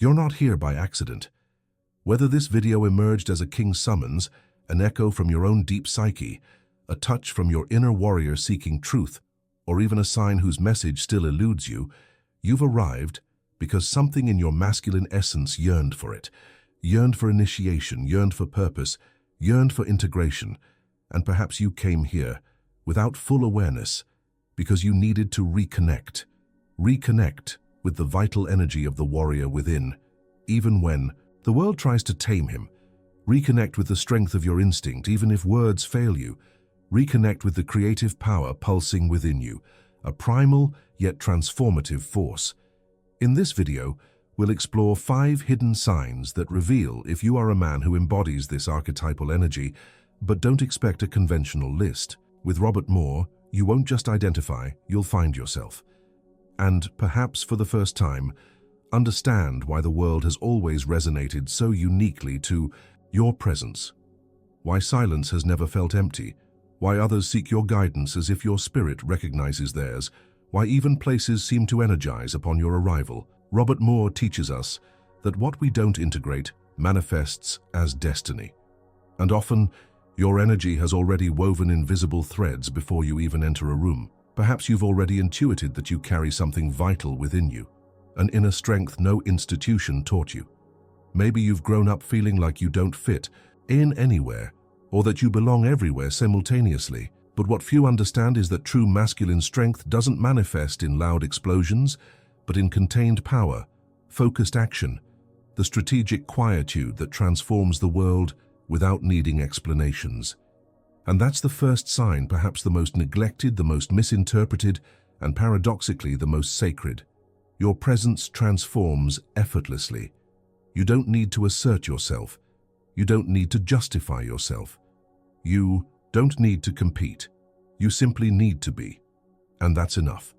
You're not here by accident. Whether this video emerged as a king's summons, an echo from your own deep psyche, a touch from your inner warrior seeking truth, or even a sign whose message still eludes you, you've arrived because something in your masculine essence yearned for it, yearned for initiation, yearned for purpose, yearned for integration, and perhaps you came here without full awareness because you needed to reconnect with the vital energy of the warrior within, even when the world tries to tame him. Reconnect with the strength of your instinct, even if words fail you. Reconnect with the creative power pulsing within you, a primal yet transformative force. In this video, we'll explore 5 hidden signs that reveal if you are a man who embodies this archetypal energy, but don't expect a conventional list. With Robert Moore, you won't just identify, you'll find yourself. And perhaps for the first time, understand why the world has always resonated so uniquely to your presence. Why silence has never felt empty. Why others seek your guidance as if your spirit recognizes theirs. Why even places seem to energize upon your arrival. Robert Moore teaches us that what we don't integrate manifests as destiny. And often, your energy has already woven invisible threads before you even enter a room. Perhaps you've already intuited that you carry something vital within you, an inner strength no institution taught you. Maybe you've grown up feeling like you don't fit in anywhere, or that you belong everywhere simultaneously. But what few understand is that true masculine strength doesn't manifest in loud explosions, but in contained power, focused action, the strategic quietude that transforms the world without needing explanations. And that's the first sign, perhaps the most neglected, the most misinterpreted, and paradoxically the most sacred. Your presence transforms effortlessly. You don't need to assert yourself. You don't need to justify yourself. You don't need to compete. You simply need to be. And that's enough.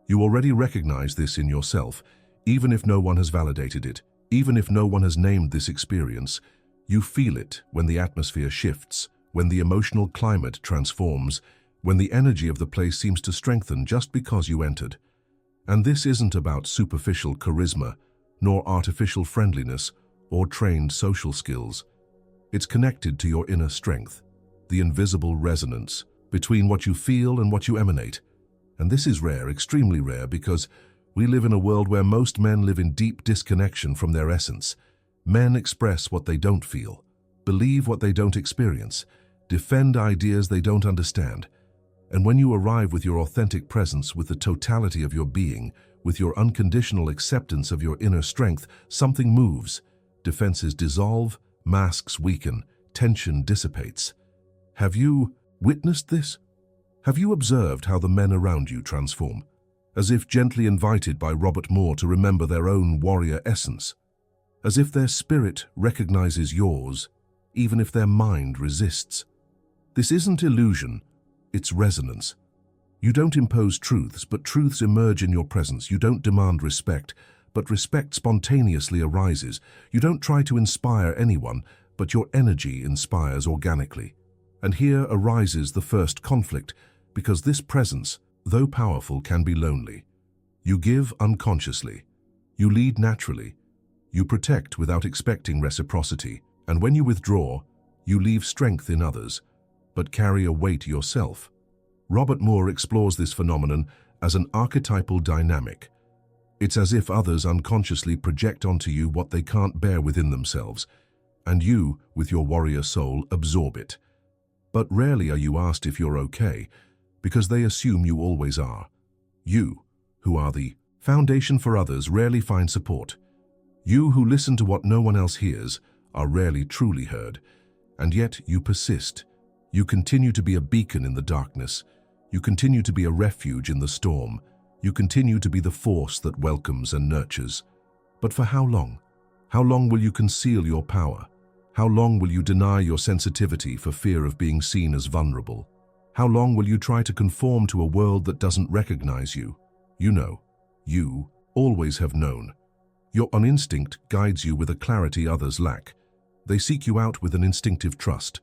You already recognize this in yourself, even if no one has validated it, even if no one has named this experience. You feel it when the atmosphere shifts, when the emotional climate transforms, when the energy of the place seems to strengthen just because you entered. And this isn't about superficial charisma, nor artificial friendliness, or trained social skills. It's connected to your inner strength, the invisible resonance between what you feel and what you emanate. And this is rare, extremely rare, because we live in a world where most men live in deep disconnection from their essence. Men express what they don't feel, believe what they don't experience, defend ideas they don't understand. And when you arrive with your authentic presence, with the totality of your being, with your unconditional acceptance of your inner strength, something moves. Defenses dissolve, masks weaken, tension dissipates. Have you witnessed this? Have you observed how the men around you transform, as if gently invited by Robert Moore to remember their own warrior essence? As if their spirit recognizes yours, even if their mind resists. This isn't illusion, it's resonance. You don't impose truths, but truths emerge in your presence. You don't demand respect, but respect spontaneously arises. You don't try to inspire anyone, but your energy inspires organically. And here arises the first conflict, because this presence, though powerful, can be lonely. You give unconsciously. You lead naturally. You protect without expecting reciprocity. And when you withdraw, you leave strength in others, but carry a weight yourself. Robert Moore explores this phenomenon as an archetypal dynamic. It's as if others unconsciously project onto you what they can't bear within themselves, and you, with your warrior soul, absorb it. But rarely are you asked if you're okay, because they assume you always are. You, who are the foundation for others, rarely find support. You who listen to what no one else hears are rarely truly heard, and yet you persist. You continue to be a beacon in the darkness. You continue to be a refuge in the storm. You continue to be the force that welcomes and nurtures. But for how long? How long will you conceal your power? How long will you deny your sensitivity for fear of being seen as vulnerable? How long will you try to conform to a world that doesn't recognize you? You know. You always have known. Your own instinct guides you with a clarity others lack. They seek you out with an instinctive trust.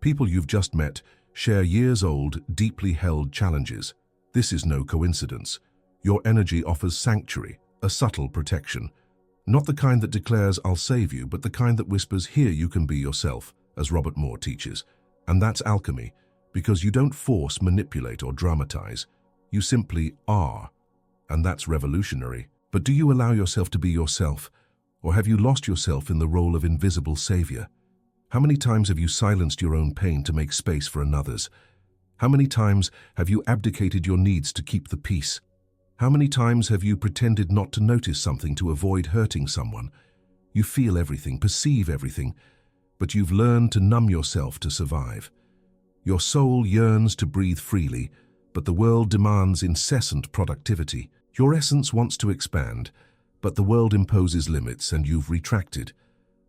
People you've just met share years-old, deeply held challenges. This is no coincidence. Your energy offers sanctuary, a subtle protection. Not the kind that declares, "I'll save you," but the kind that whispers, "Here you can be yourself," as Robert Moore teaches. And that's alchemy, because you don't force, manipulate, or dramatize. You simply are. And that's revolutionary. But do you allow yourself to be yourself? Or have you lost yourself in the role of invisible savior? How many times have you silenced your own pain to make space for another's? How many times have you abdicated your needs to keep the peace? How many times have you pretended not to notice something to avoid hurting someone? You feel everything, perceive everything, but you've learned to numb yourself to survive. Your soul yearns to breathe freely, but the world demands incessant productivity. Your essence wants to expand, but the world imposes limits and you've retracted.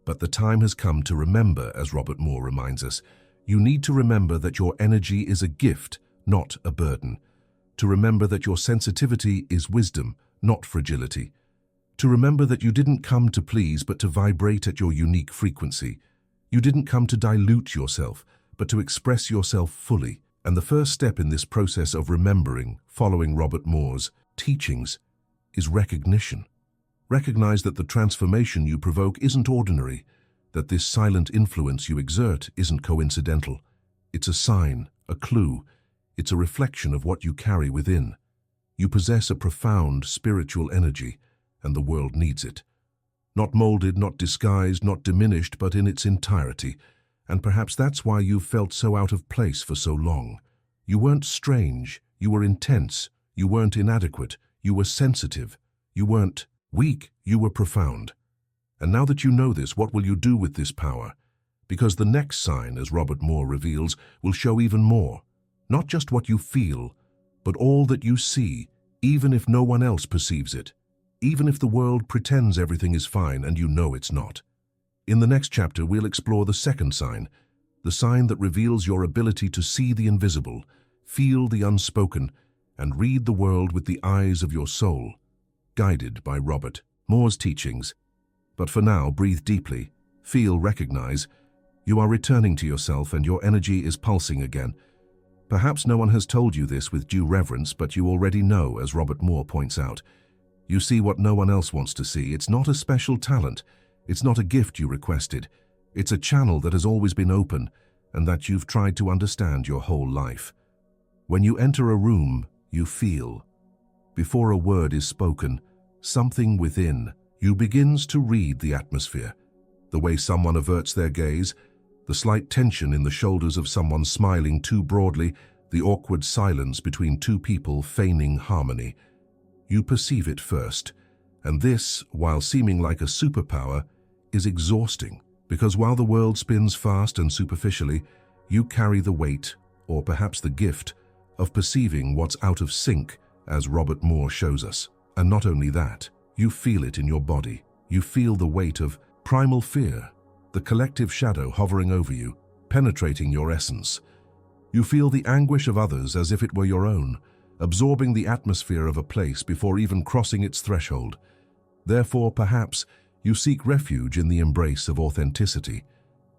But the time has come to remember, as Robert Moore reminds us. You need to remember that your energy is a gift, not a burden. To remember that your sensitivity is wisdom, not fragility. To remember that you didn't come to please, but to vibrate at your unique frequency. You didn't come to dilute yourself, but to express yourself fully. And the first step in this process of remembering, following Robert Moore's teachings, is recognition. Recognize that the transformation you provoke isn't ordinary, that this silent influence you exert isn't coincidental. It's a sign, a clue. It's a reflection of what you carry within. You possess a profound spiritual energy, and the world needs it. Not molded, not disguised, not diminished, but in its entirety. And perhaps that's why you've felt so out of place for so long. You weren't strange, you were intense. You weren't inadequate, you were sensitive. You weren't weak, you were profound. And now that you know this, what will you do with this power? Because the next sign, as Robert Moore reveals, will show even more. Not just what you feel, but all that you see, even if no one else perceives it. Even if the world pretends everything is fine and you know it's not. In the next chapter, we'll explore the second sign, the sign that reveals your ability to see the invisible, feel the unspoken, and read the world with the eyes of your soul, guided by Robert Moore's teachings. But for now, breathe deeply, feel, recognize. You are returning to yourself and your energy is pulsing again. Perhaps no one has told you this with due reverence, but you already know, as Robert Moore points out. You see what no one else wants to see. It's not a special talent. It's not a gift you requested. It's a channel that has always been open and that you've tried to understand your whole life. When you enter a room, you feel. Before a word is spoken, something within you begins to read the atmosphere. The way someone averts their gaze, the slight tension in the shoulders of someone smiling too broadly, the awkward silence between two people feigning harmony. You perceive it first, and this, while seeming like a superpower, is exhausting, because while the world spins fast and superficially, you carry the weight, or perhaps the gift, of perceiving what's out of sync, as Robert Moore shows us. And not only that, you feel it in your body. You feel the weight of primal fear, the collective shadow hovering over you, penetrating your essence. You feel the anguish of others as if it were your own, absorbing the atmosphere of a place before even crossing its threshold. Therefore, perhaps, you seek refuge in the embrace of authenticity,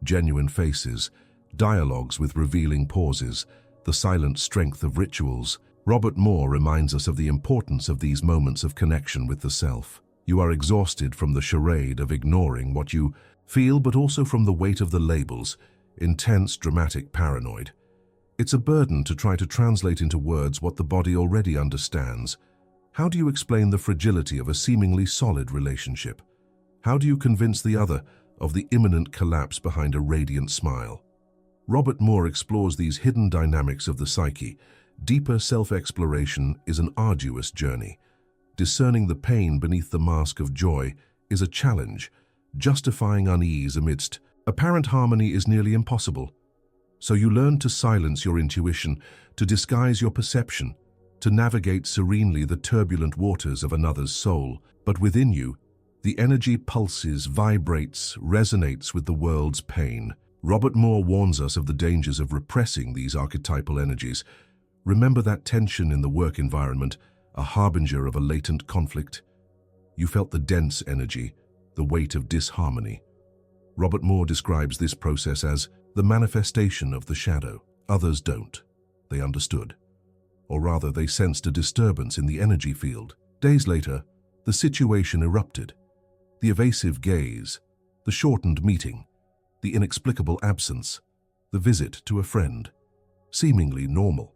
genuine faces, dialogues with revealing pauses, the silent strength of rituals. Robert Moore reminds us of the importance of these moments of connection with the self. You are exhausted from the charade of ignoring what you feel, but also from the weight of the labels, intense, dramatic, paranoid. It's a burden to try to translate into words what the body already understands. How do you explain the fragility of a seemingly solid relationship? How do you convince the other of the imminent collapse behind a radiant smile? Robert Moore explores these hidden dynamics of the psyche. Deeper self-exploration is an arduous journey. Discerning the pain beneath the mask of joy is a challenge. Justifying unease amidst apparent harmony is nearly impossible. So you learn to silence your intuition, to disguise your perception, to navigate serenely the turbulent waters of another's soul. But within you, the energy pulses, vibrates, resonates with the world's pain. Robert Moore warns us of the dangers of repressing these archetypal energies. Remember that tension in the work environment, a harbinger of a latent conflict? You felt the dense energy, the weight of disharmony. Robert Moore describes this process as the manifestation of the shadow. Others don't. They understood. Or rather, they sensed a disturbance in the energy field. Days later, the situation erupted. The evasive gaze, the shortened meeting, the inexplicable absence, the visit to a friend. Seemingly normal.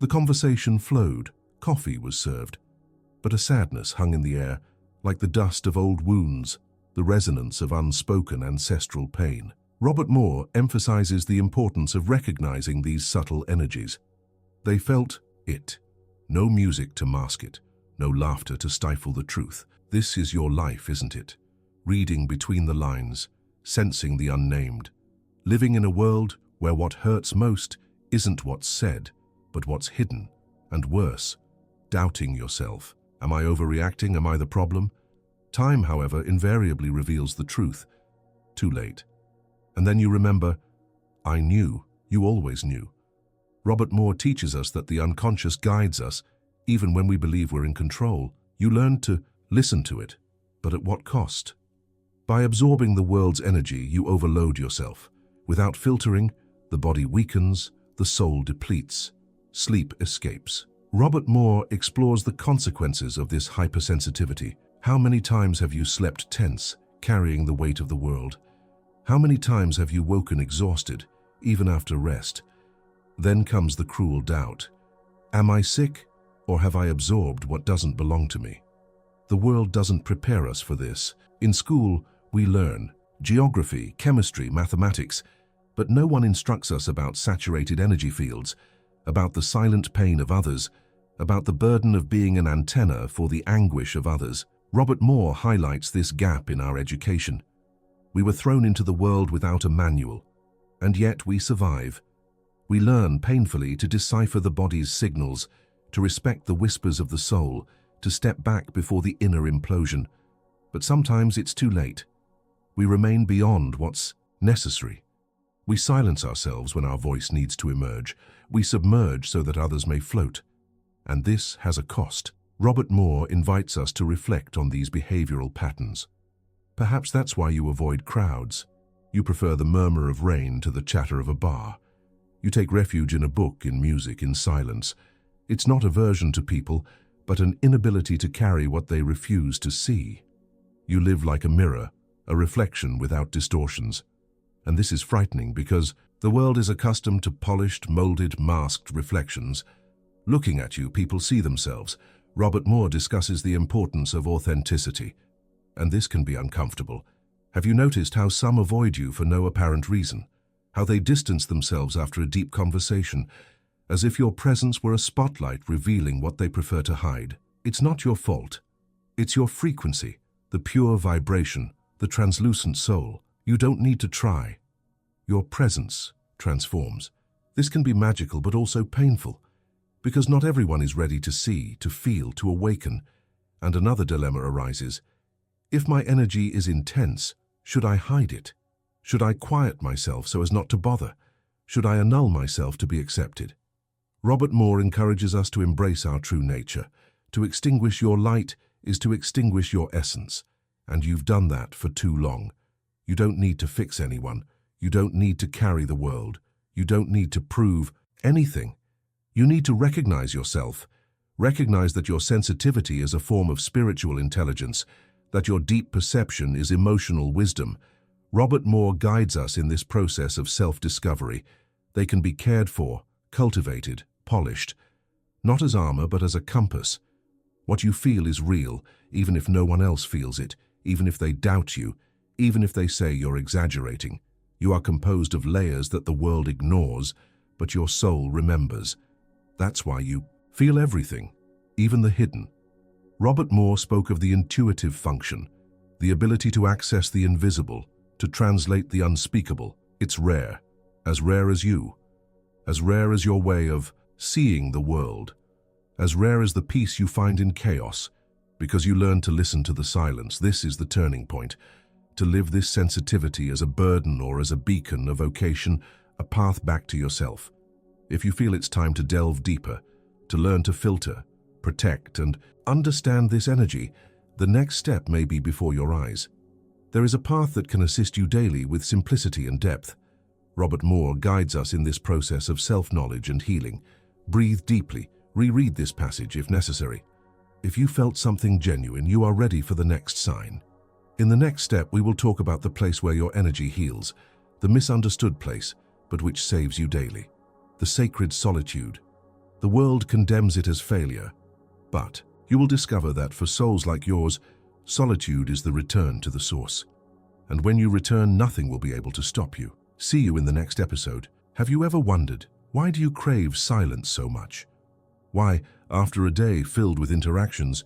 The conversation flowed, coffee was served, but a sadness hung in the air, like the dust of old wounds, the resonance of unspoken ancestral pain. Robert Moore emphasizes the importance of recognizing these subtle energies. They felt it. No music to mask it, no laughter to stifle the truth. This is your life, isn't it? Reading between the lines, sensing the unnamed, living in a world where what hurts most isn't what's said, but what's hidden, and worse, doubting yourself. Am I overreacting? Am I the problem? Time, however, invariably reveals the truth. Too late. And then you remember, I knew, you always knew. Robert Moore teaches us that the unconscious guides us, even when we believe we're in control. You learn to listen to it, but at what cost? By absorbing the world's energy, you overload yourself. Without filtering, the body weakens, the soul depletes, sleep escapes. Robert Moore explores the consequences of this hypersensitivity. How many times have you slept tense, carrying the weight of the world? How many times have you woken exhausted, even after rest? Then comes the cruel doubt. Am I sick, or have I absorbed what doesn't belong to me? The world doesn't prepare us for this. In school, we learn geography, chemistry, mathematics, but no one instructs us about saturated energy fields, about the silent pain of others, about the burden of being an antenna for the anguish of others. Robert Moore highlights this gap in our education. We were thrown into the world without a manual, and yet we survive. We learn painfully to decipher the body's signals, to respect the whispers of the soul, to step back before the inner implosion. But sometimes it's too late. We remain beyond what's necessary. We silence ourselves when our voice needs to emerge. We submerge so that others may float. And this has a cost. Robert Moore invites us to reflect on these behavioral patterns. Perhaps that's why you avoid crowds. You prefer the murmur of rain to the chatter of a bar. You take refuge in a book, in music, in silence. It's not aversion to people, but an inability to carry what they refuse to see. You live like a mirror, a reflection without distortions. And this is frightening because the world is accustomed to polished, molded, masked reflections. Looking at you, people see themselves. Robert Moore discusses the importance of authenticity. And this can be uncomfortable. Have you noticed how some avoid you for no apparent reason? How they distance themselves after a deep conversation, as if your presence were a spotlight revealing what they prefer to hide? It's not your fault. It's your frequency, the pure vibration, the translucent soul. You don't need to try. Your presence transforms. This can be magical but also painful, because not everyone is ready to see, to feel, to awaken. And another dilemma arises. If my energy is intense, should I hide it? Should I quiet myself so as not to bother? Should I annul myself to be accepted? Robert Moore encourages us to embrace our true nature. To extinguish your light is to extinguish your essence, and you've done that for too long. You don't need to fix anyone. You don't need to carry the world. You don't need to prove anything. You need to recognize yourself. Recognize that your sensitivity is a form of spiritual intelligence, that your deep perception is emotional wisdom. Robert Moore guides us in this process of self-discovery. They can be cared for, cultivated, polished, not as armor but as a compass. What you feel is real, even if no one else feels it, even if they doubt you, even if they say you're exaggerating. You are composed of layers that the world ignores, but your soul remembers. That's why you feel everything, even the hidden. Robert Moore spoke of the intuitive function, the ability to access the invisible, to translate the unspeakable. It's rare as you, as rare as your way of seeing the world, as rare as the peace you find in chaos, because you learn to listen to the silence. This is the turning point. To live this sensitivity as a burden or as a beacon, a vocation, a path back to yourself. If you feel it's time to delve deeper, to learn to filter, protect, and understand this energy, the next step may be before your eyes. There is a path that can assist you daily with simplicity and depth. Robert Moore guides us in this process of self-knowledge and healing. Breathe deeply, reread this passage if necessary. If you felt something genuine, you are ready for the next sign. In the next step, we will talk about the place where your energy heals, the misunderstood place, but which saves you daily. The sacred solitude. The world condemns it as failure, but you will discover that for souls like yours, solitude is the return to the source. And when you return, nothing will be able to stop you. See you in the next episode. Have you ever wondered, why do you crave silence so much? Why, after a day filled with interactions,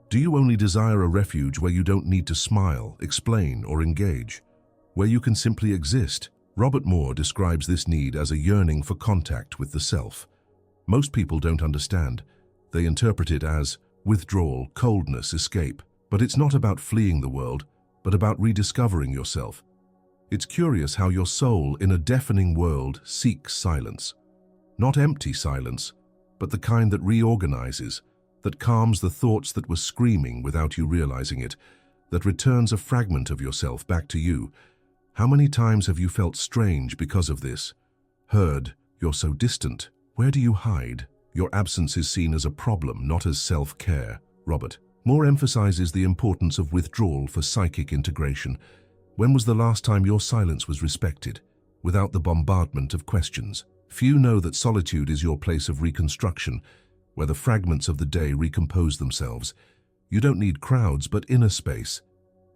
do you only desire a refuge where you don't need to smile, explain, or engage? Where you can simply exist? Robert Moore describes this need as a yearning for contact with the self. Most people don't understand. They interpret it as withdrawal, coldness, escape. But it's not about fleeing the world, but about rediscovering yourself. It's curious how your soul, in a deafening world, seeks silence. Not empty silence, but the kind that reorganizes, that calms the thoughts that were screaming without you realizing it, that returns a fragment of yourself back to you. How many times have you felt strange because of this? Heard, you're so distant. Where do you hide? Your absence is seen as a problem, not as self-care. Robert Moore emphasizes the importance of withdrawal for psychic integration. When was the last time your silence was respected, without the bombardment of questions? Few know that solitude is your place of reconstruction, where the fragments of the day recompose themselves. You don't need crowds, but inner space.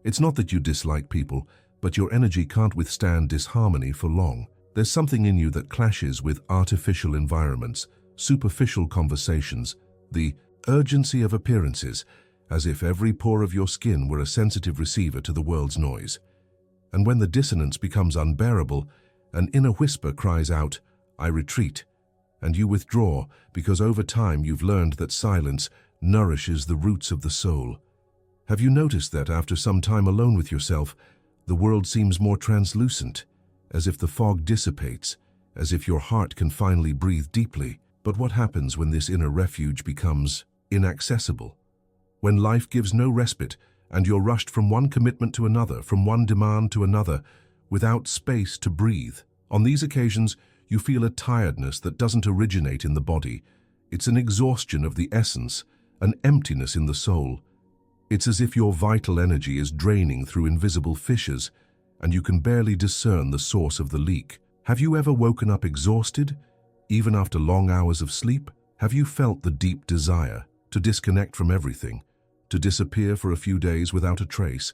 It's not that you dislike people, but your energy can't withstand disharmony for long. There's something in you that clashes with artificial environments, superficial conversations, the urgency of appearances, as if every pore of your skin were a sensitive receiver to the world's noise. And when the dissonance becomes unbearable, an inner whisper cries out, "I retreat," and you withdraw because over time you've learned that silence nourishes the roots of the soul. Have you noticed that after some time alone with yourself, the world seems more translucent, as if the fog dissipates, as if your heart can finally breathe deeply? But what happens when this inner refuge becomes inaccessible? When life gives no respite and you're rushed from one commitment to another, from one demand to another, without space to breathe. On these occasions, you feel a tiredness that doesn't originate in the body. It's an exhaustion of the essence, an emptiness in the soul. It's as if your vital energy is draining through invisible fissures, and you can barely discern the source of the leak. Have you ever woken up exhausted, even after long hours of sleep? Have you felt the deep desire to disconnect from everything, to disappear for a few days without a trace?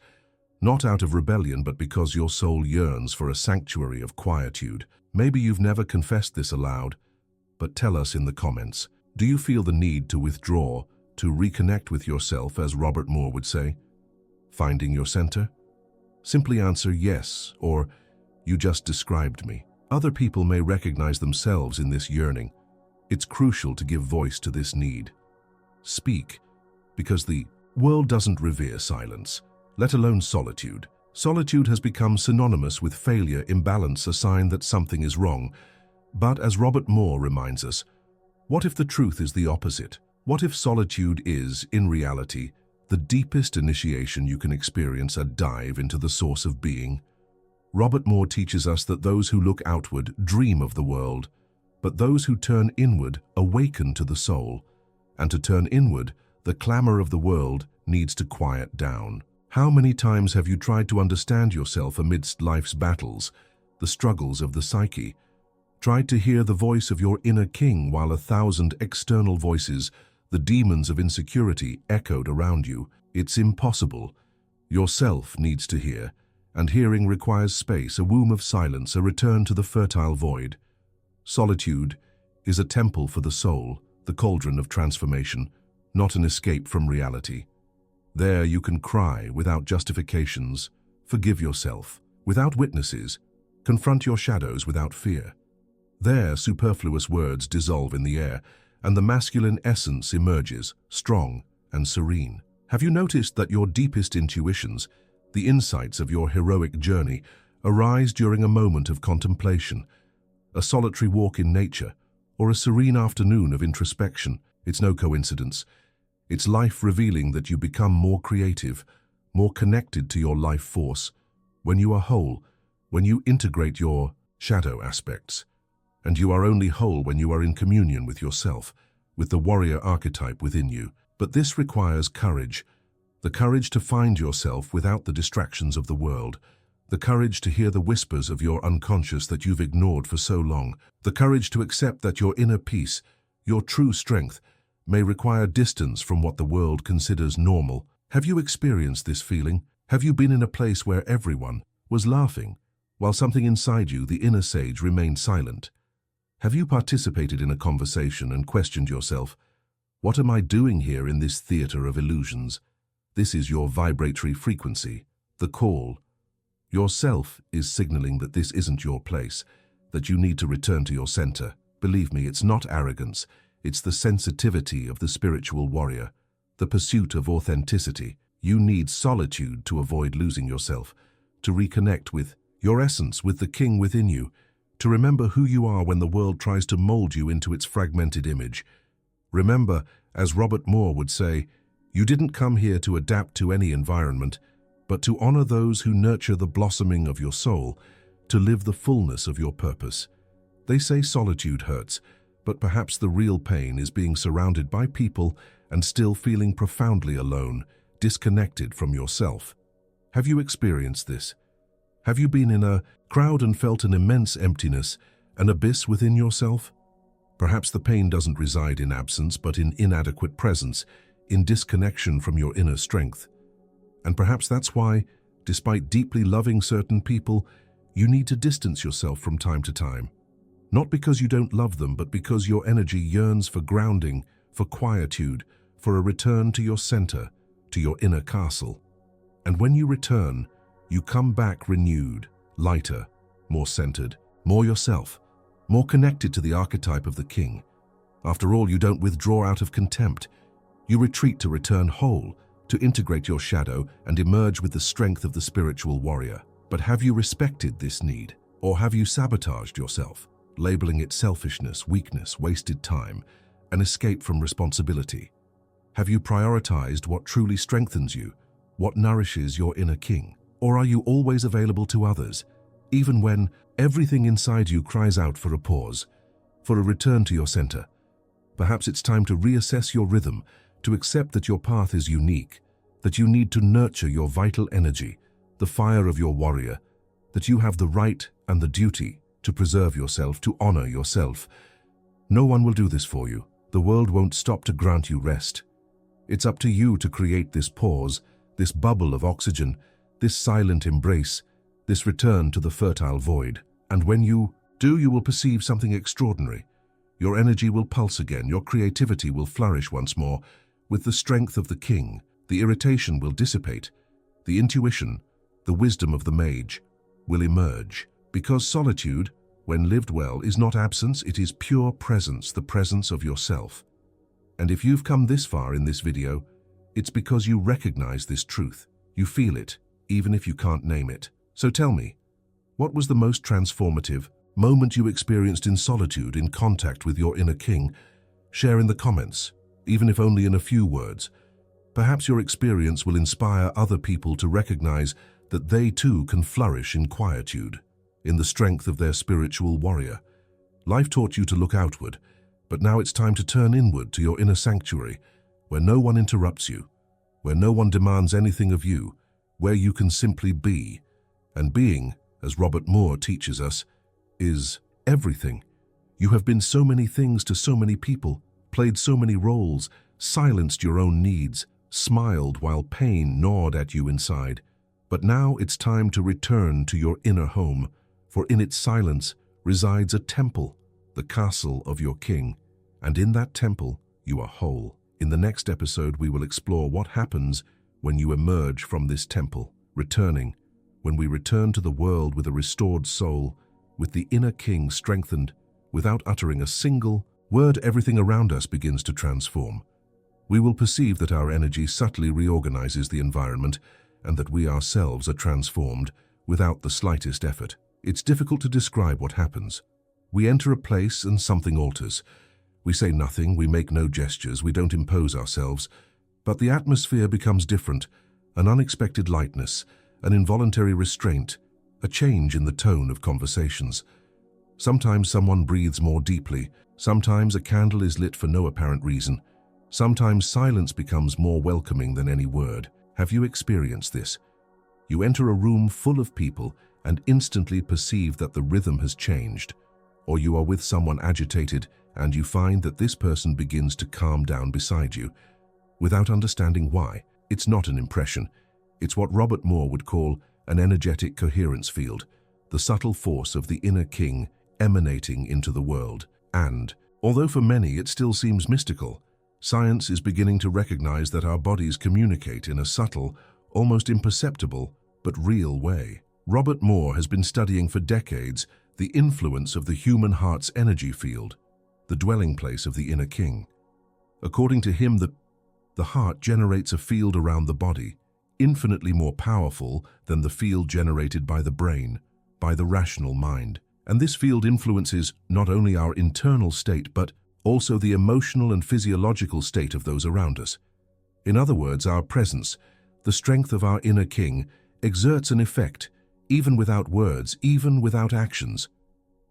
Not out of rebellion, but because your soul yearns for a sanctuary of quietude. Maybe you've never confessed this aloud, but tell us in the comments. Do you feel the need to withdraw, to reconnect with yourself, as Robert Moore would say? Finding your center? Simply answer yes, or "You just described me." Other people may recognize themselves in this yearning. It's crucial to give voice to this need. Speak, because the world doesn't revere silence, let alone solitude. Solitude has become synonymous with failure, imbalance, a sign that something is wrong. But as Robert Moore reminds us, what if the truth is the opposite? What if solitude is, in reality, the deepest initiation you can experience, a dive into the source of being? Robert Moore teaches us that those who look outward dream of the world, but those who turn inward awaken to the soul. And to turn inward, the clamor of the world needs to quiet down. How many times have you tried to understand yourself amidst life's battles, the struggles of the psyche? Tried to hear the voice of your inner king while 1,000 external voices, the demons of insecurity, echoed around you? It's impossible. Yourself needs to hear, and hearing requires space, a womb of silence, a return to the fertile void. Solitude is a temple for the soul, the cauldron of transformation, not an escape from reality. There you can cry without justifications, forgive yourself without witnesses, confront your shadows without fear. There superfluous words dissolve in the air, and the masculine essence emerges, strong and serene. Have you noticed that your deepest intuitions, the insights of your heroic journey, arise during a moment of contemplation, a solitary walk in nature, or a serene afternoon of introspection? It's no coincidence. It's life revealing that you become more creative, more connected to your life force, when you are whole, when you integrate your shadow aspects. And you are only whole when you are in communion with yourself, with the warrior archetype within you. But this requires courage, the courage to find yourself without the distractions of the world, the courage to hear the whispers of your unconscious that you've ignored for so long, the courage to accept that your inner peace, your true strength, may require distance from what the world considers normal. Have you experienced this feeling? Have you been in a place where everyone was laughing, while something inside you, the inner sage, remained silent? Have you participated in a conversation and questioned yourself, what am I doing here in this theater of illusions? This is your vibratory frequency, the call. Your self is signaling that this isn't your place, that you need to return to your center. Believe me, it's not arrogance, it's the sensitivity of the spiritual warrior, the pursuit of authenticity. You need solitude to avoid losing yourself, to reconnect with your essence, with the king within you, to remember who you are when the world tries to mold you into its fragmented image. Remember, as Robert Moore would say, you didn't come here to adapt to any environment, but to honor those who nurture the blossoming of your soul, to live the fullness of your purpose. They say solitude hurts, but perhaps the real pain is being surrounded by people and still feeling profoundly alone, disconnected from yourself. Have you experienced this? Have you been in a crowd and felt an immense emptiness, an abyss within yourself? Perhaps the pain doesn't reside in absence, but in inadequate presence, in disconnection from your inner strength. And perhaps that's why, despite deeply loving certain people, you need to distance yourself from time to time. Not because you don't love them, but because your energy yearns for grounding, for quietude, for a return to your center, to your inner castle. And when you return, you come back renewed, lighter, more centered, more yourself, more connected to the archetype of the king. After all, you don't withdraw out of contempt. You retreat to return whole, to integrate your shadow and emerge with the strength of the spiritual warrior. But have you respected this need? Or have you sabotaged yourself, labeling it selfishness, weakness, wasted time, an escape from responsibility? Have you prioritized what truly strengthens you, what nourishes your inner king? Or are you always available to others, even when everything inside you cries out for a pause, for a return to your center? Perhaps it's time to reassess your rhythm, to accept that your path is unique, that you need to nurture your vital energy, the fire of your warrior, that you have the right and the duty to preserve yourself, to honor yourself. No one will do this for you. The world won't stop to grant you rest. It's up to you to create this pause, this bubble of oxygen, this silent embrace, this return to the fertile void. And when you do, you will perceive something extraordinary. Your energy will pulse again, your creativity will flourish once more. With the strength of the king, the irritation will dissipate. The intuition, the wisdom of the mage, will emerge. Because solitude, when lived well, is not absence, it is pure presence, the presence of yourself. And if you've come this far in this video, it's because you recognize this truth. You feel it, even if you can't name it. So tell me, what was the most transformative moment you experienced in solitude, in contact with your inner king? Share in the comments, even if only in a few words. Perhaps your experience will inspire other people to recognize that they too can flourish in quietude, in the strength of their spiritual warrior. Life taught you to look outward, but now it's time to turn inward to your inner sanctuary, where no one interrupts you, where no one demands anything of you, where you can simply be. And being, as Robert Moore teaches us, is everything. You have been so many things to so many people, played so many roles, silenced your own needs, smiled while pain gnawed at you inside. But now it's time to return to your inner home, for in its silence resides a temple, the castle of your king. And in that temple, you are whole. In the next episode, we will explore what happens when you emerge from this temple, when we return to the world with a restored soul, with the inner king strengthened. Without uttering a single word, everything around us begins to transform. We will perceive that our energy subtly reorganizes the environment and that we ourselves are transformed without the slightest effort. It's difficult to describe what happens. We enter a place and something alters. We say nothing, we make no gestures, we don't impose ourselves, but the atmosphere becomes different, an unexpected lightness, an involuntary restraint, a change in the tone of conversations. Sometimes someone breathes more deeply, sometimes a candle is lit for no apparent reason, sometimes silence becomes more welcoming than any word. Have you experienced this? You enter a room full of people and instantly perceive that the rhythm has changed, or you are with someone agitated and you find that this person begins to calm down beside you, without understanding why. It's not an impression. It's what Robert Moore would call an energetic coherence field, the subtle force of the inner king emanating into the world. And, although for many it still seems mystical, science is beginning to recognize that our bodies communicate in a subtle, almost imperceptible, but real way. Robert Moore has been studying for decades the influence of the human heart's energy field, the dwelling place of the inner king. According to him, the heart generates a field around the body, infinitely more powerful than the field generated by the brain, by the rational mind. And this field influences not only our internal state, but also the emotional and physiological state of those around us. In other words, our presence, the strength of our inner king, exerts an effect, even without words, even without actions.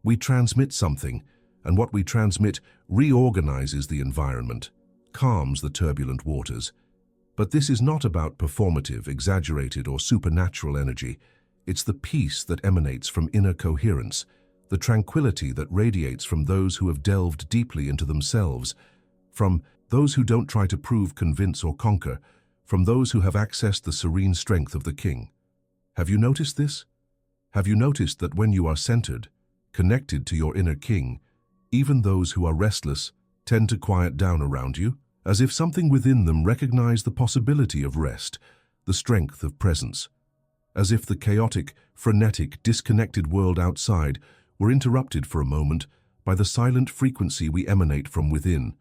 We transmit something, and what we transmit reorganizes the environment, calms the turbulent waters. But this is not about performative, exaggerated, or supernatural energy. It's the peace that emanates from inner coherence, the tranquility that radiates from those who have delved deeply into themselves, from those who don't try to prove, convince, or conquer, from those who have accessed the serene strength of the king. Have you noticed this? Have you noticed that when you are centered, connected to your inner king, even those who are restless tend to quiet down around you, as if something within them recognized the possibility of rest, the strength of presence, as if the chaotic, frenetic, disconnected world outside were interrupted for a moment by the silent frequency we emanate from within,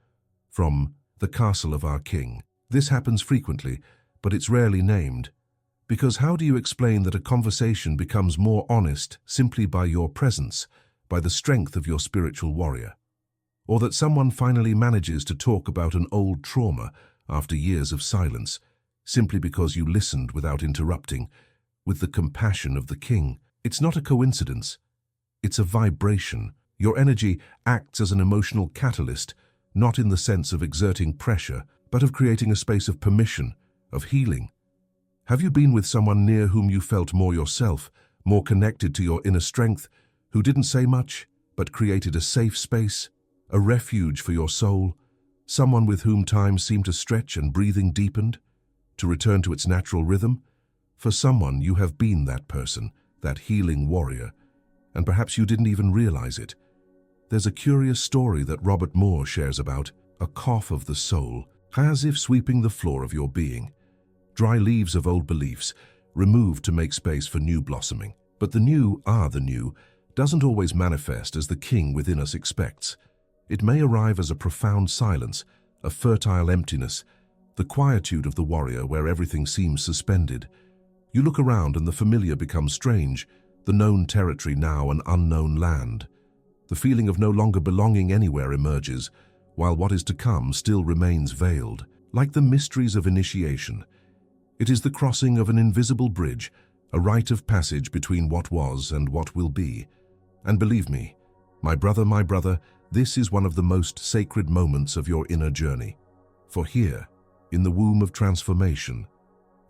from the castle of our king. This happens frequently, but it's rarely named. Because how do you explain that a conversation becomes more honest simply by your presence, by the strength of your spiritual warrior? Or that someone finally manages to talk about an old trauma after years of silence, simply because you listened without interrupting, with the compassion of the king? It's not a coincidence. It's a vibration. Your energy acts as an emotional catalyst, not in the sense of exerting pressure, but of creating a space of permission, of healing. Have you been with someone near whom you felt more yourself, more connected to your inner strength, who didn't say much, but created a safe space, a refuge for your soul, someone with whom time seemed to stretch and breathing deepened, to return to its natural rhythm? For someone, you have been that person, that healing warrior, and perhaps you didn't even realize it. There's a curious story that Robert Moore shares about a cough of the soul, as if sweeping the floor of your being. Dry leaves of old beliefs, removed to make space for new blossoming. But the new doesn't always manifest as the king within us expects. It may arrive as a profound silence, a fertile emptiness, the quietude of the warrior where everything seems suspended. You look around and the familiar becomes strange, the known territory now an unknown land. The feeling of no longer belonging anywhere emerges, while what is to come still remains veiled. Like the mysteries of initiation, it is the crossing of an invisible bridge, a rite of passage between what was and what will be. And believe me, my brother, this is one of the most sacred moments of your inner journey. For here, in the womb of transformation,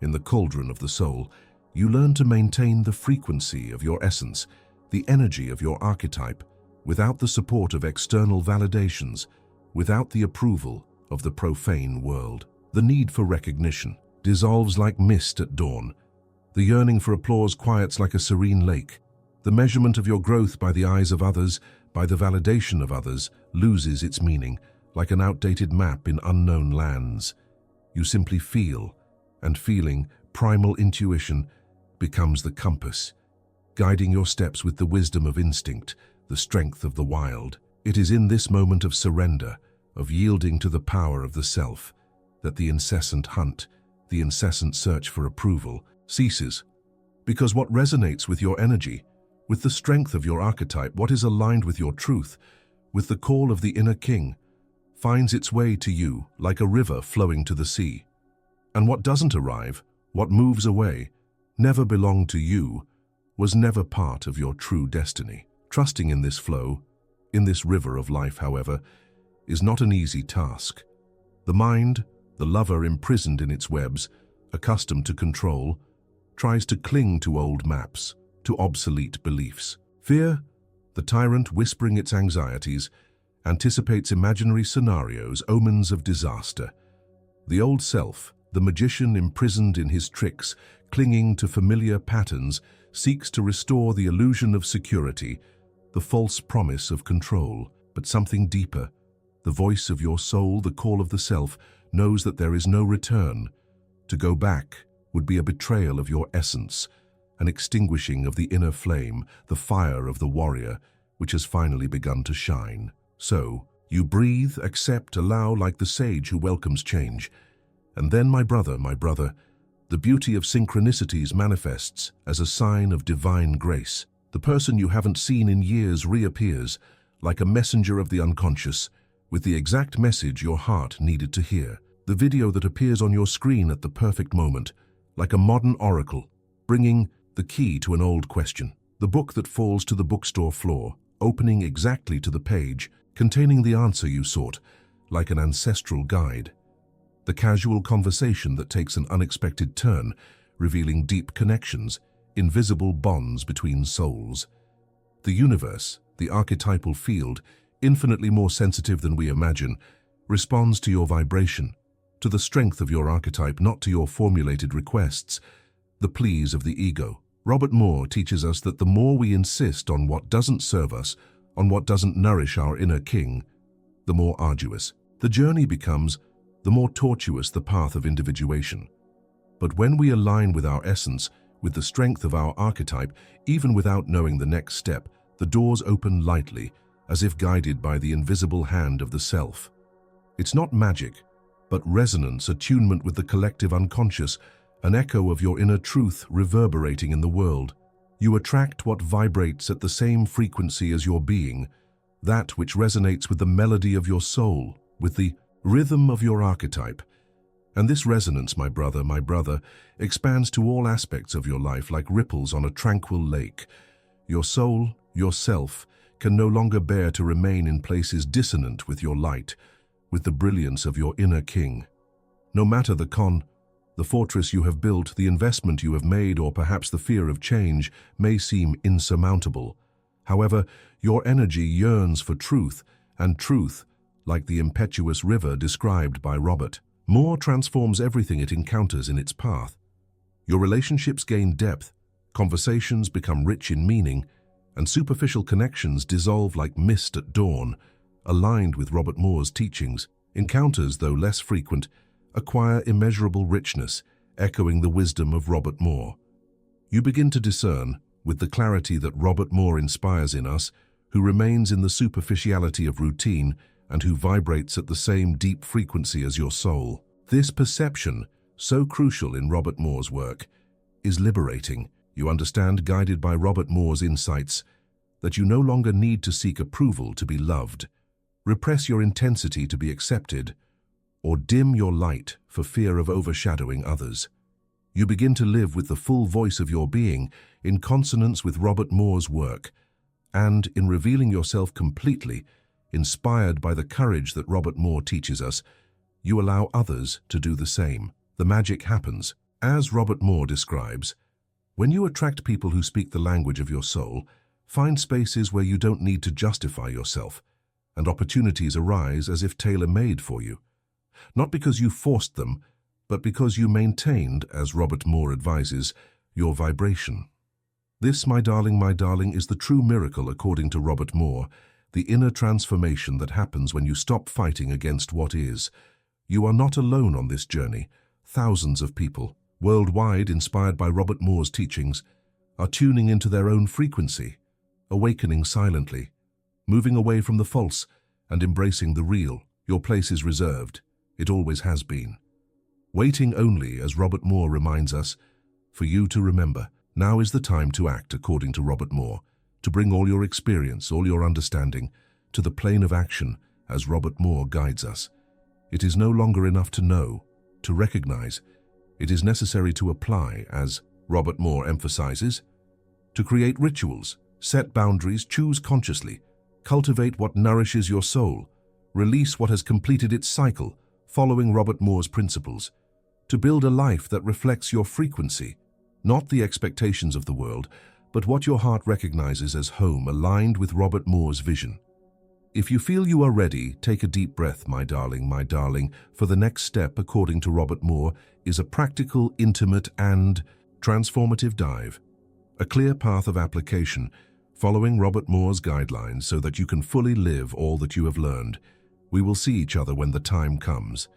in the cauldron of the soul, you learn to maintain the frequency of your essence, the energy of your archetype, without the support of external validations, without the approval of the profane world. The need for recognition dissolves like mist at dawn. The yearning for applause quiets like a serene lake. The measurement of your growth by the eyes of others, by the validation of others, loses its meaning, like an outdated map in unknown lands. You simply feel, and feeling, primal intuition, becomes the compass, guiding your steps with the wisdom of instinct, the strength of the wild. It is in this moment of surrender, of yielding to the power of the self, that the incessant hunt, the incessant search for approval, ceases. Because what resonates with your energy, with the strength of your archetype, what is aligned with your truth, with the call of the inner king, finds its way to you like a river flowing to the sea. And what doesn't arrive, what moves away, never belonged to you, was never part of your true destiny. Trusting in this flow, in this river of life, however, is not an easy task. The mind, the lover imprisoned in its webs, accustomed to control, tries to cling to old maps, to obsolete beliefs. Fear, the tyrant whispering its anxieties, anticipates imaginary scenarios, omens of disaster. The old self, the magician imprisoned in his tricks, clinging to familiar patterns, seeks to restore the illusion of security, the false promise of control. But something deeper, the voice of your soul, the call of the self, knows that there is no return. To go back would be a betrayal of your essence, an extinguishing of the inner flame, the fire of the warrior, which has finally begun to shine. So, you breathe, accept, allow, like the sage who welcomes change. And then, my brother, the beauty of synchronicities manifests as a sign of divine grace. The person you haven't seen in years reappears, like a messenger of the unconscious, with the exact message your heart needed to hear. The video that appears on your screen at the perfect moment, like a modern oracle, bringing the key to an old question. The book that falls to the bookstore floor, opening exactly to the page, containing the answer you sought, like an ancestral guide. The casual conversation that takes an unexpected turn, revealing deep connections, invisible bonds between souls. The universe, the archetypal field, infinitely more sensitive than we imagine, responds to your vibration, to the strength of your archetype, not to your formulated requests, the pleas of the ego. Robert Moore teaches us that the more we insist on what doesn't serve us, on what doesn't nourish our inner king, the more arduous the journey becomes, the more tortuous the path of individuation. But when we align with our essence, with the strength of our archetype, even without knowing the next step, the doors open lightly, as if guided by the invisible hand of the self. It's not magic, but resonance, attunement with the collective unconscious, an echo of your inner truth reverberating in the world. You attract what vibrates at the same frequency as your being, that which resonates with the melody of your soul, with the rhythm of your archetype. And this resonance, my brother, expands to all aspects of your life like ripples on a tranquil lake. Your soul, yourself, can no longer bear to remain in places dissonant with your light, with the brilliance of your inner king. No matter the fortress you have built, the investment you have made, or perhaps the fear of change may seem insurmountable. However, your energy yearns for truth, and truth, like the impetuous river described by Robert Moore, transforms everything it encounters in its path. Your relationships gain depth, conversations become rich in meaning, and superficial connections dissolve like mist at dawn. Aligned with Robert Moore's teachings, encounters, though less frequent, acquire immeasurable richness, echoing the wisdom of Robert Moore. You begin to discern, with the clarity that Robert Moore inspires in us, who remains in the superficiality of routine and who vibrates at the same deep frequency as your soul. This perception, so crucial in Robert Moore's work, is liberating. You understand, guided by Robert Moore's insights, that you no longer need to seek approval to be loved, repress your intensity to be accepted, or dim your light for fear of overshadowing others. You begin to live with the full voice of your being, in consonance with Robert Moore's work, and in revealing yourself completely, inspired by the courage that Robert Moore teaches us, you allow others to do the same. The magic happens. As Robert Moore describes, when you attract people who speak the language of your soul, find spaces where you don't need to justify yourself, and opportunities arise as if tailor-made for you. Not because you forced them, but because you maintained, as Robert Moore advises, your vibration. This, my darling, is the true miracle according to Robert Moore, the inner transformation that happens when you stop fighting against what is. You are not alone on this journey. Thousands of people, worldwide inspired by Robert Moore's teachings, are tuning into their own frequency, awakening silently, moving away from the false and embracing the real. Your place is reserved. It always has been. Waiting only, as Robert Moore reminds us, for you to remember. Now is the time to act according to Robert Moore, to bring all your experience, all your understanding, to the plane of action as Robert Moore guides us. It is no longer enough to know, to recognize. It is necessary to apply, as Robert Moore emphasizes, to create rituals, set boundaries, choose consciously, cultivate what nourishes your soul, release what has completed its cycle, following Robert Moore's principles. to build a life that reflects your frequency, not the expectations of the world, but what your heart recognizes as home, aligned with Robert Moore's vision. If you feel you are ready, take a deep breath, my darling, for the next step, according to Robert Moore, is a practical, intimate, and transformative dive. A clear path of application, following Robert Moore's guidelines so that you can fully live all that you have learned. We will see each other when the time comes.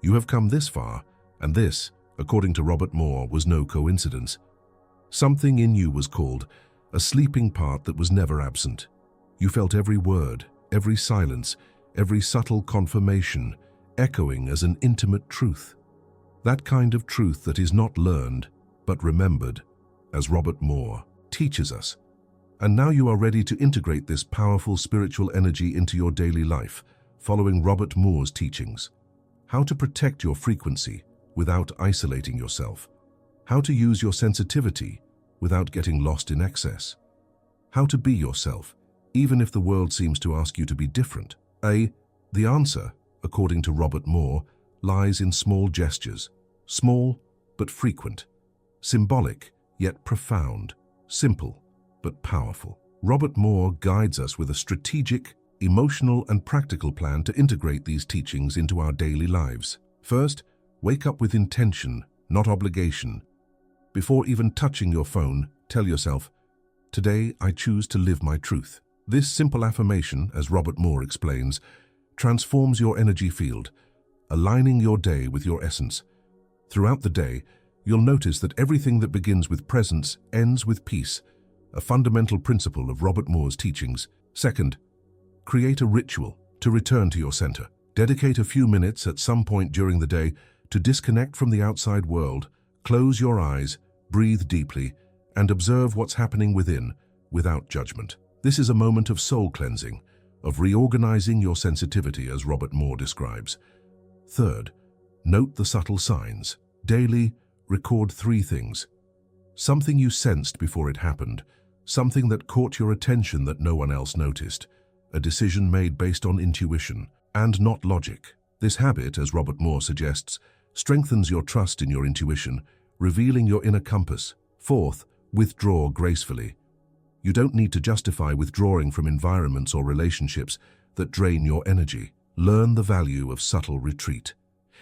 You have come this far, and this, according to Robert Moore, was no coincidence. Something in you was called, a sleeping part that was never absent. You felt every word, every silence, every subtle confirmation, echoing as an intimate truth. That kind of truth that is not learned, but remembered, as Robert Moore teaches us. And now you are ready to integrate this powerful spiritual energy into your daily life, following Robert Moore's teachings. How to protect your frequency without isolating yourself. How to use your sensitivity without getting lost in excess. How to be yourself, even if the world seems to ask you to be different. The answer, according to Robert Moore, lies in small gestures. Small but frequent. Symbolic yet profound. Simple but powerful. Robert Moore guides us with a strategic, emotional, and practical plan to integrate these teachings into our daily lives. First, wake up with intention, not obligation. Before even touching your phone, tell yourself, "Today I choose to live my truth." This simple affirmation, as Robert Moore explains, transforms your energy field, aligning your day with your essence. Throughout the day, you'll notice that everything that begins with presence ends with peace, a fundamental principle of Robert Moore's teachings. Second, create a ritual to return to your center. Dedicate a few minutes at some point during the day to disconnect from the outside world. Close your eyes, breathe deeply, and observe what's happening within, without judgment. This is a moment of soul cleansing, of reorganizing your sensitivity, as Robert Moore describes. Third, note the subtle signs. Daily, record 3 things. Something you sensed before it happened, something that caught your attention that no one else noticed, a decision made based on intuition and not logic. This habit, as Robert Moore suggests, strengthens your trust in your intuition, revealing your inner compass. Fourth, withdraw gracefully. You don't need to justify withdrawing from environments or relationships that drain your energy. Learn the value of subtle retreat.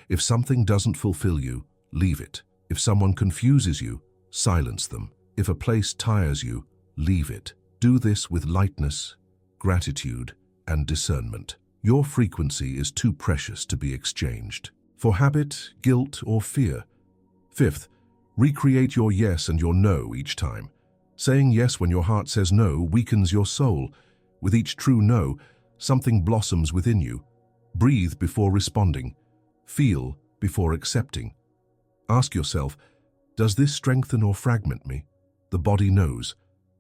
If something doesn't fulfill you, leave it. If someone confuses you, silence them. If a place tires you, leave it. Do this with lightness, gratitude, and discernment. Your frequency is too precious to be exchanged for habit, guilt, or fear. Fifth, recreate your yes and your no each time. Saying yes when your heart says no weakens your soul. With each true no, something blossoms within you. Breathe before responding. Feel before accepting. Ask yourself, does this strengthen or fragment me? The body knows,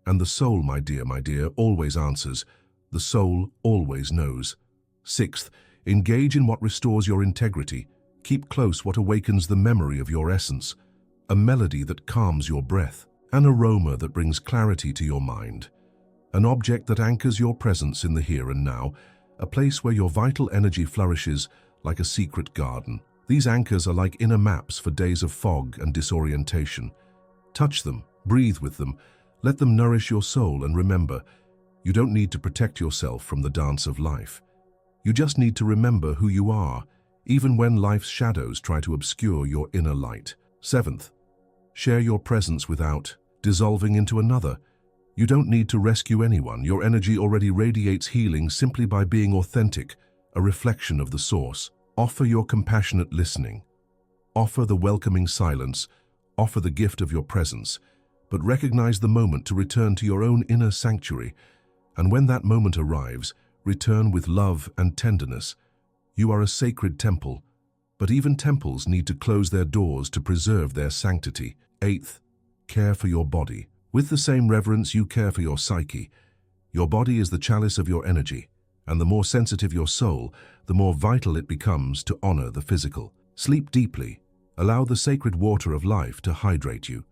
and the soul, my dear, always answers. The soul always knows. Sixth, engage in what restores your integrity. Keep close what awakens the memory of your essence. A melody that calms your breath. An aroma that brings clarity to your mind. An object that anchors your presence in the here and now. A place where your vital energy flourishes like a secret garden. These anchors are like inner maps for days of fog and disorientation. Touch them, breathe with them, let them nourish your soul, and remember, you don't need to protect yourself from the dance of life. You just need to remember who you are, even when life's shadows try to obscure your inner light. Seventh, share your presence without dissolving into another. You don't need to rescue anyone. Your energy already radiates healing simply by being authentic, a reflection of the source. Offer your compassionate listening. Offer the welcoming silence. Offer the gift of your presence. But recognize the moment to return to your own inner sanctuary. And when that moment arrives, return with love and tenderness. You are a sacred temple, but even temples need to close their doors to preserve their sanctity. Eighth, care for your body. With the same reverence you care for your psyche. Your body is the chalice of your energy, and the more sensitive your soul, the more vital it becomes to honor the physical. Sleep deeply. Allow the sacred water of life to hydrate you.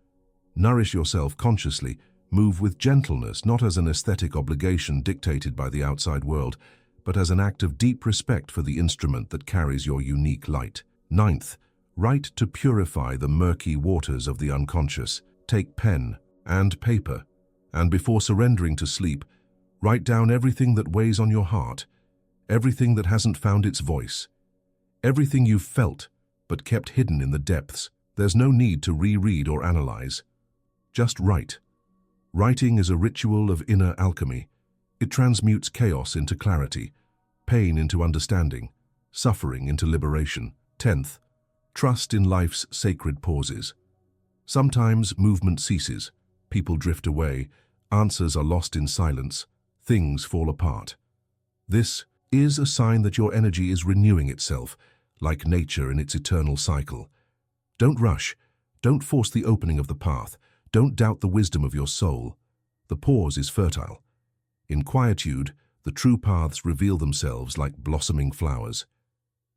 Nourish yourself consciously. Move with gentleness, not as an aesthetic obligation dictated by the outside world, but as an act of deep respect for the instrument that carries your unique light. Ninth, Write to purify the murky waters of the unconscious. Take pen and paper, and before surrendering to sleep, write down everything that weighs on your heart, everything that hasn't found its voice, everything you've felt but kept hidden in the depths. There's no need to reread or analyze. Just write. Writing is a ritual of inner alchemy. It transmutes chaos into clarity, pain into understanding, suffering into liberation. 10th, trust in life's sacred pauses. Sometimes movement ceases, people drift away, answers are lost in silence, things fall apart. This is a sign that your energy is renewing itself, like nature in its eternal cycle. Don't rush, don't force the opening of the path, don't doubt the wisdom of your soul. The pause is fertile. In quietude, the true paths reveal themselves like blossoming flowers.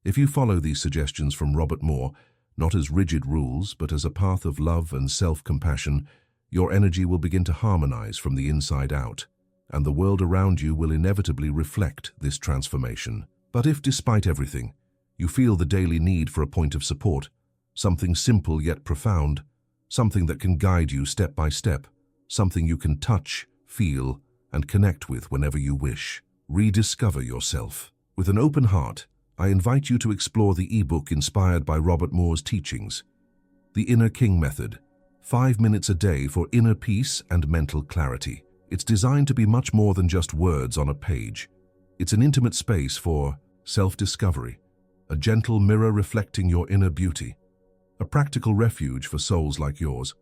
If you follow these suggestions from Robert Moore, not as rigid rules, but as a path of love and self-compassion, your energy will begin to harmonize from the inside out, and the world around you will inevitably reflect this transformation. But if, despite everything, you feel the daily need for a point of support, something simple yet profound, something that can guide you step by step, something you can touch, feel, and connect with whenever you wish, rediscover yourself. With an open heart, I invite you to explore the ebook inspired by Robert Moore's teachings, The Inner King Method, 5 minutes a day for inner peace and mental clarity. It's designed to be much more than just words on a page. It's an intimate space for self-discovery, a gentle mirror reflecting your inner beauty, a practical refuge for souls like yours,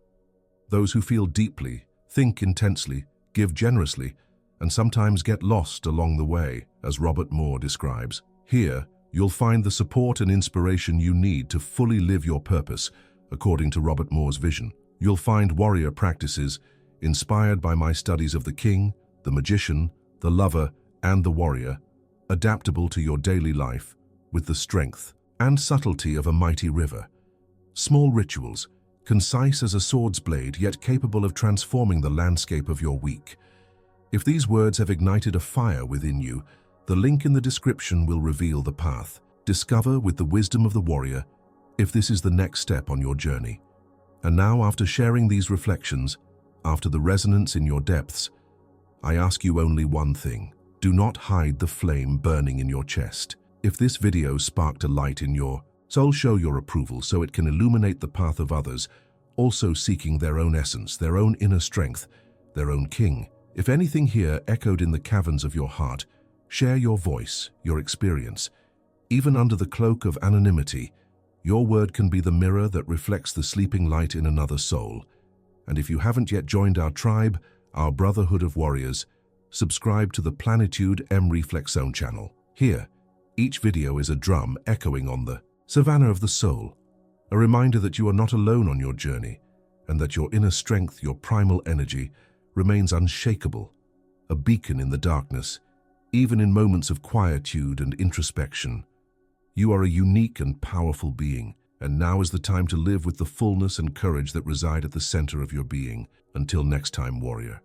those who feel deeply, think intensely, give generously, and sometimes get lost along the way, as Robert Moore describes. Here, you'll find the support and inspiration you need to fully live your purpose, according to Robert Moore's vision. You'll find warrior practices inspired by my studies of the king, the magician, the lover, and the warrior, adaptable to your daily life with the strength and subtlety of a mighty river. Small rituals, concise as a sword's blade, yet capable of transforming the landscape of your week. If these words have ignited a fire within you, the link in the description will reveal the path. Discover with the wisdom of the warrior if this is the next step on your journey. And now, after sharing these reflections, after the resonance in your depths, I ask you only one thing. Do not hide the flame burning in your chest. If this video sparked a light in your soul, show your approval so it can illuminate the path of others, also seeking their own essence, their own inner strength, their own king. If anything here echoed in the caverns of your heart, share your voice, your experience. Even under the cloak of anonymity, your word can be the mirror that reflects the sleeping light in another soul. And if you haven't yet joined our tribe, our Brotherhood of Warriors, subscribe to the Planitude M Reflexzone channel. Here, each video is a drum echoing on the savannah of the soul, a reminder that you are not alone on your journey, and that your inner strength, your primal energy, remains unshakable, a beacon in the darkness, even in moments of quietude and introspection. You are a unique and powerful being, and now is the time to live with the fullness and courage that reside at the center of your being. Until next time, warrior.